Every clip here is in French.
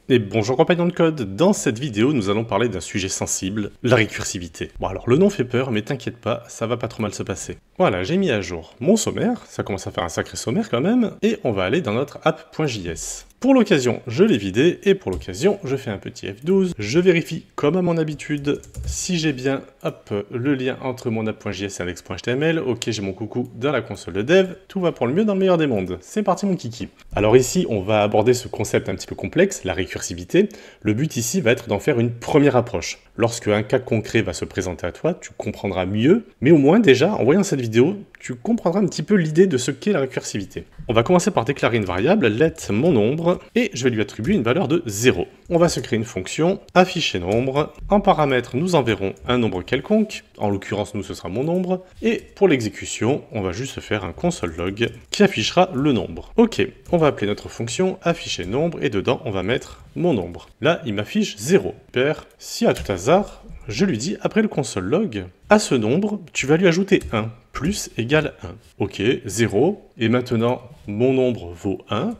Et bonjour compagnons de code, dans cette vidéo nous allons parler d'un sujet sensible, la récursivité. Bon alors le nom fait peur mais t'inquiète pas, ça va pas trop mal se passer. Voilà, j'ai mis à jour mon sommaire, ça commence à faire un sacré sommaire quand même, et on va aller dans notre app.js. Pour l'occasion, je l'ai vidé, et pour l'occasion, je fais un petit F12, je vérifie, comme à mon habitude, si j'ai bien, le lien entre mon app.js et index.html, ok, j'ai mon coucou dans la console de dev, tout va pour le mieux dans le meilleur des mondes. C'est parti mon kiki. Alors ici, on va aborder ce concept un petit peu complexe, la récursivité. Le but ici va être d'en faire une première approche. Lorsque un cas concret va se présenter à toi, tu comprendras mieux, mais au moins déjà, en voyant cette vidéo, tu comprendras un petit peu l'idée de ce qu'est la récursivité. On va commencer par déclarer une variable, let mon nombre, et je vais lui attribuer une valeur de 0. On va se créer une fonction, afficher nombre. En paramètre, nous enverrons un nombre quelconque, en l'occurrence nous ce sera mon nombre, et pour l'exécution, on va juste faire un console log qui affichera le nombre. Ok, on va appeler notre fonction afficher nombre, et dedans on va mettre mon nombre. Là, il m'affiche 0. Super. Si à tout hasard, je lui dis, après le console log, à ce nombre, tu vas lui ajouter 1, plus égale 1. Ok, 0, et maintenant, mon nombre vaut 1,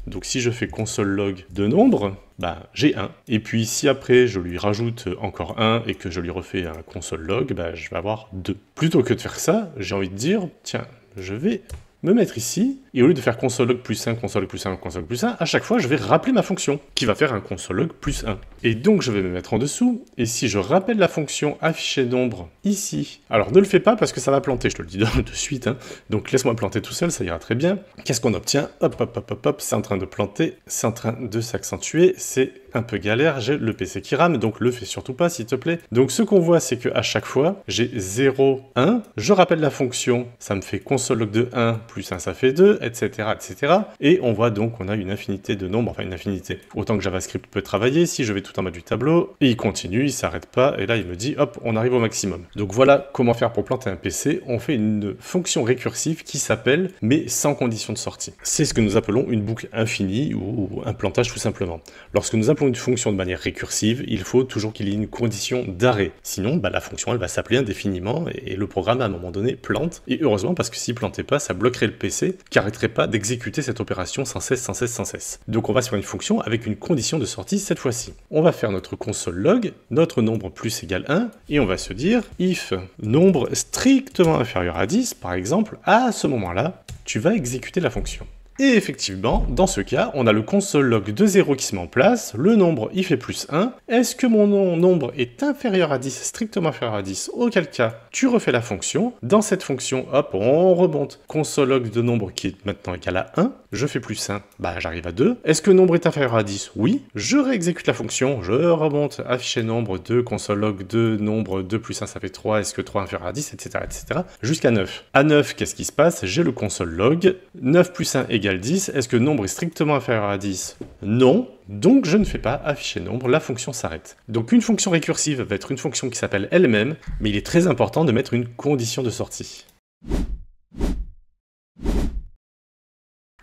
donc si je fais console log de nombre, bah j'ai 1. Et puis si après je lui rajoute encore 1 et que je lui refais un console log, bah je vais avoir 2. Plutôt que de faire ça, j'ai envie de dire, tiens, je vais me mettre ici, et au lieu de faire console log plus 1, console log plus 1, console log plus 1, à chaque fois je vais rappeler ma fonction, qui va faire un console log plus 1. Et donc je vais me mettre en dessous, et si je rappelle la fonction afficher nombre ici, alors ne le fais pas parce que ça va planter, je te le dis de suite, hein. Donc laisse-moi planter tout seul, ça ira très bien. Qu'est-ce qu'on obtient? Hop, hop, hop, hop, hop, c'est en train de planter, c'est en train de s'accentuer, c'est un peu galère, j'ai le PC qui rame, donc le fais surtout pas s'il te plaît. Donc ce qu'on voit, c'est qu'à chaque fois, j'ai 0, 1, je rappelle la fonction, ça me fait console log de 1, plus 1 ça fait 2, etc., etc. Et on voit donc qu'on a une infinité de nombres, enfin une infinité. Autant que JavaScript peut travailler, si je vais tout en bas du tableau, et il continue, il s'arrête pas, et là il me dit, hop, on arrive au maximum. Donc voilà comment faire pour planter un PC, on fait une fonction récursive qui s'appelle, mais sans condition de sortie. C'est ce que nous appelons une boucle infinie, ou un plantage tout simplement. Lorsque nous appelons une fonction de manière récursive, il faut toujours qu'il y ait une condition d'arrêt. Sinon, bah, la fonction elle va s'appeler indéfiniment, et le programme à un moment donné plante, et heureusement parce que s'il plantait pas, ça bloquerait le PC, qui arrêterait pas d'exécuter cette opération sans cesse, sans cesse, sans cesse. Donc on va sur une fonction avec une condition de sortie cette fois-ci. On va faire notre console log, notre nombre plus égale 1, et on va se dire, if nombre strictement inférieur à 10, par exemple, à ce moment-là, tu vas exécuter la fonction. Et effectivement, dans ce cas, on a le console log de 0 qui se met en place, le nombre il fait plus 1, est-ce que mon nombre est inférieur à 10, strictement inférieur à 10, auquel cas tu refais la fonction, dans cette fonction, hop, on remonte, console log de nombre qui est maintenant égal à 1, je fais plus 1, bah j'arrive à 2, est-ce que le nombre est inférieur à 10? Oui, je réexécute la fonction, je remonte, afficher nombre de console log de nombre 2 plus 1 ça fait 3, est-ce que 3 est inférieur à 10, etc., etc., jusqu'à 9. À 9, qu'est-ce qui se passe? J'ai le console log, 9 plus 1 égale 10, est-ce que le nombre est strictement inférieur à 10? Non, donc je ne fais pas afficher nombre, la fonction s'arrête. Donc une fonction récursive va être une fonction qui s'appelle elle-même, mais il est très important de mettre une condition de sortie.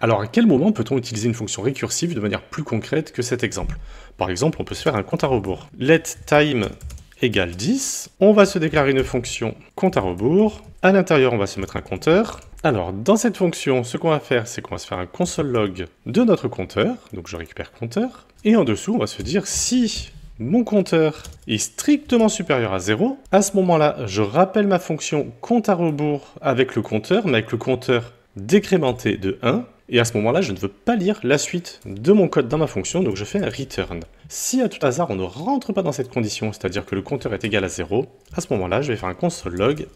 Alors à quel moment peut-on utiliser une fonction récursive de manière plus concrète que cet exemple? Par exemple, on peut se faire un compte à rebours. Let time égale 10, on va se déclarer une fonction compte à rebours, à l'intérieur on va se mettre un compteur. Alors dans cette fonction, ce qu'on va faire, c'est qu'on va se faire un console log de notre compteur, donc je récupère compteur, et en dessous on va se dire si mon compteur est strictement supérieur à 0, à ce moment-là je rappelle ma fonction compte à rebours avec le compteur, mais avec le compteur décrémenté de 1, et à ce moment-là, je ne veux pas lire la suite de mon code dans ma fonction, donc je fais un return. Si à tout hasard, on ne rentre pas dans cette condition, c'est-à-dire que le compteur est égal à 0, à ce moment-là, je vais faire un console log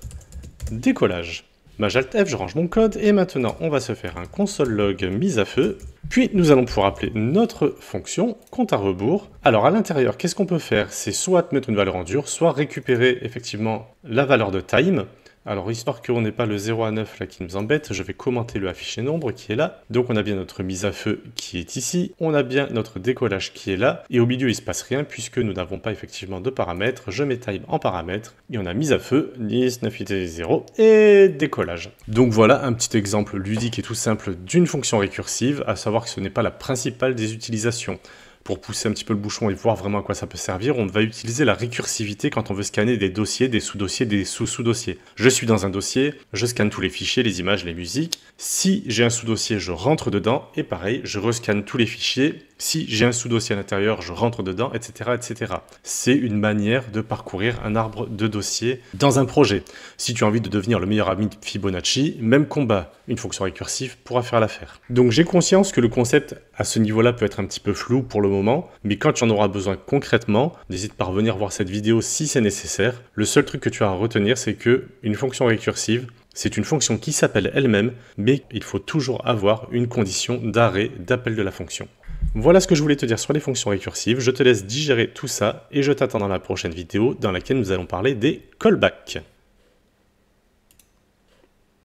décollage. Maj Alt F, je range mon code, et maintenant, on va se faire un console log mise à feu, puis nous allons pouvoir appeler notre fonction compte à rebours. Alors à l'intérieur, qu'est-ce qu'on peut faire? C'est soit mettre une valeur en dur, soit récupérer effectivement la valeur de time. Alors, histoire qu'on n'ait pas le 0 à 9 là qui nous embête, je vais commenter le afficher nombre qui est là. Donc on a bien notre mise à feu qui est ici, on a bien notre décollage qui est là, et au milieu il se passe rien puisque nous n'avons pas effectivement de paramètres. Je mets time en paramètres, et on a mise à feu, 10, 9, 8, 0, et décollage. Donc voilà un petit exemple ludique et tout simple d'une fonction récursive, à savoir que ce n'est pas la principale des utilisations. pour pousser un petit peu le bouchon et voir vraiment à quoi ça peut servir, on va utiliser la récursivité quand on veut scanner des dossiers, des sous-dossiers, des sous-sous-dossiers. Je suis dans un dossier, je scanne tous les fichiers, les images, les musiques. Si j'ai un sous-dossier, je rentre dedans, et pareil, je rescanne tous les fichiers. Si j'ai un sous-dossier à l'intérieur, je rentre dedans, etc., etc. C'est une manière de parcourir un arbre de dossiers dans un projet. Si tu as envie de devenir le meilleur ami de Fibonacci, même combat, une fonction récursive pourra faire l'affaire. Donc j'ai conscience que le concept à ce niveau-là peut être un petit peu flou pour le moment, mais quand tu en auras besoin concrètement, n'hésite pas à revenir voir cette vidéo si c'est nécessaire. Le seul truc que tu as à retenir, c'est que une fonction récursive, c'est une fonction qui s'appelle elle-même, mais il faut toujours avoir une condition d'arrêt d'appel de la fonction. Voilà ce que je voulais te dire sur les fonctions récursives, je te laisse digérer tout ça et je t'attends dans la prochaine vidéo dans laquelle nous allons parler des callbacks.